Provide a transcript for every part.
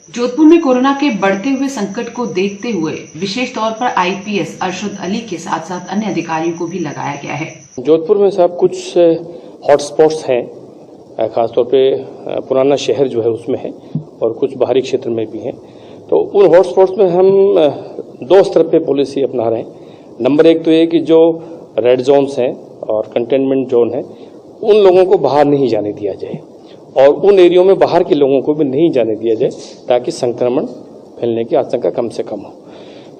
जोधपुर में कोरोना के बढ़ते हुए संकट को देखते हुए विशेष तौर पर आईपीएस अरशद अली के साथ साथ अन्य अधिकारियों को भी लगाया गया है। जोधपुर में साहब कुछ हॉटस्पॉट्स हैं, खासतौर पे पुराना शहर जो है उसमें है और कुछ बाहरी क्षेत्र में भी हैं। तो उन हॉटस्पॉट्स में हम दो स्तर पे पॉलिसी अपना रहे हैं। नंबर एक तो ये कि जो रेड जोन्स हैं और कंटेनमेंट जोन है उन लोगों को बाहर नहीं जाने दिया जाए और उन एरियो में बाहर के लोगों को भी नहीं जाने दिया जाए ताकि संक्रमण फैलने की आशंका कम से कम हो।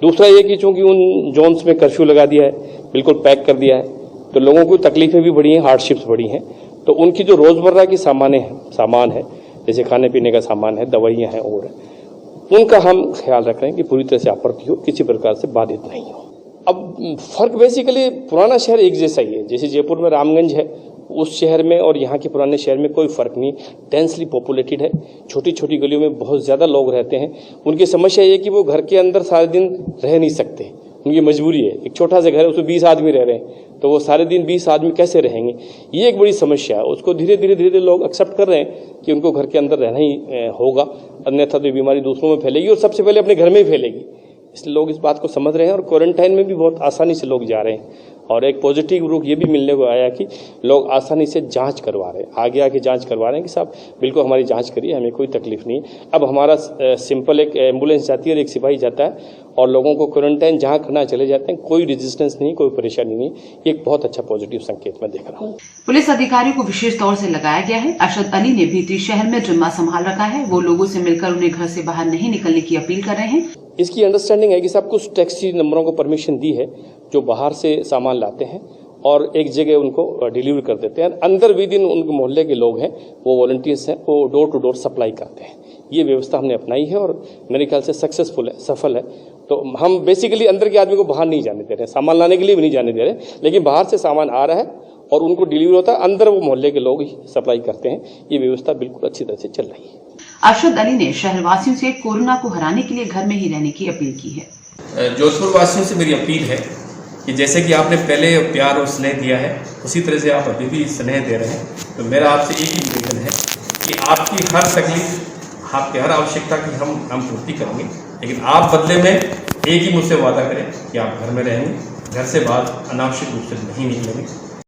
दूसरा ये कि चूंकि उन जोन्स में कर्फ्यू लगा दिया है, बिल्कुल पैक कर दिया है, तो लोगों को तकलीफें भी बढ़ी हैं, हार्डशिप्स बढ़ी हैं। तो उनकी जो रोजमर्रा की सामान है जैसे खाने पीने का सामान है, दवाइयाँ हैं और उनका हम ख्याल रख रहे हैं कि पूरी तरह से आपूर्ति हो, किसी प्रकार से बाधित नहीं हो। अब फर्क बेसिकली पुराना शहर एक जैसा ही है। जैसे जयपुर में रामगंज है, उस शहर में और यहाँ के पुराने शहर में कोई फर्क नहीं। डेंसली पॉपुलेटेड है, छोटी छोटी गलियों में बहुत ज्यादा लोग रहते हैं। उनकी समस्या ये कि वो घर के अंदर सारे दिन रह नहीं सकते, उनकी मजबूरी है। एक छोटा सा घर है, उसमें 20 आदमी रह रहे हैं, तो वो सारे दिन 20 आदमी कैसे रहेंगे, ये एक बड़ी समस्या है। उसको धीरे धीरे लोग एक्सेप्ट कर रहे हैं कि उनको घर के अंदर रहना ही होगा, अन्यथा तो बीमारी दूसरों में फैलेगी और सबसे पहले अपने घर में ही फैलेगी। इसलिए लोग इस बात को समझ रहे हैं और क्वारंटाइन में भी बहुत आसानी से लोग जा रहे हैं। और एक पॉजिटिव रुख ये भी मिलने को आया कि लोग आसानी से जांच करवा रहे हैं, आगे आके जांच करवा रहे हैं कि साहब बिल्कुल हमारी जांच करिए, हमें कोई तकलीफ नहीं है। अब हमारा सिंपल एक एम्बुलेंस जाती है और एक सिपाही जाता है और लोगों को क्वारंटाइन जहां करना चले जाते हैं, कोई रेजिस्टेंस नहीं, कोई परेशानी नहीं। ये एक बहुत अच्छा पॉजिटिव संकेत मैं देख रहा हूँ। पुलिस अधिकारियों को विशेष तौर से लगाया गया है। अरशद अली ने भीतरी शहर में जिम्मा संभाल रखा है। वो लोगों से मिलकर उन्हें घर से बाहर नहीं निकलने की अपील कर रहे हैं। इसकी अंडरस्टैंडिंग है कि साहब कुछ टैक्सी नंबरों को परमिशन दी है जो बाहर से सामान लाते हैं और एक जगह उनको डिलीवर कर देते हैं। अंदर भी दिन उनके मोहल्ले के लोग हैं, वो वॉलंटियर्स हैं, वो डोर टू डोर सप्लाई करते हैं। ये व्यवस्था हमने अपनाई है और मेरे ख्याल से सक्सेसफुल है, सफल है। तो हम बेसिकली अंदर के आदमी को बाहर नहीं जाने दे रहे, सामान लाने के लिए भी नहीं जाने दे रहे, लेकिन बाहर से सामान आ रहा है और उनको डिलीवर होता है, अंदर वो मोहल्ले के लोग ही सप्लाई करते हैं। ये व्यवस्था बिल्कुल अच्छी तरह से चल रही है। अरशद अली ने शहरवासियों से कोरोना को हराने के लिए घर में ही रहने की अपील की है। जोधपुर वासियों से मेरी अपील है कि जैसे कि आपने पहले प्यार और स्नेह दिया है, उसी तरह से आप अभी भी स्नेह दे रहे हैं। तो मेरा आपसे एक ही निवेदन है कि आपकी हर तकलीफ, आपकी हर आवश्यकता की हम पूर्ति करेंगे, लेकिन आप बदले में एक ही मुझसे वादा करें कि आप घर में रहेंगे, घर से बाहर अनावश्यक रूप से नहीं निकलेंगे।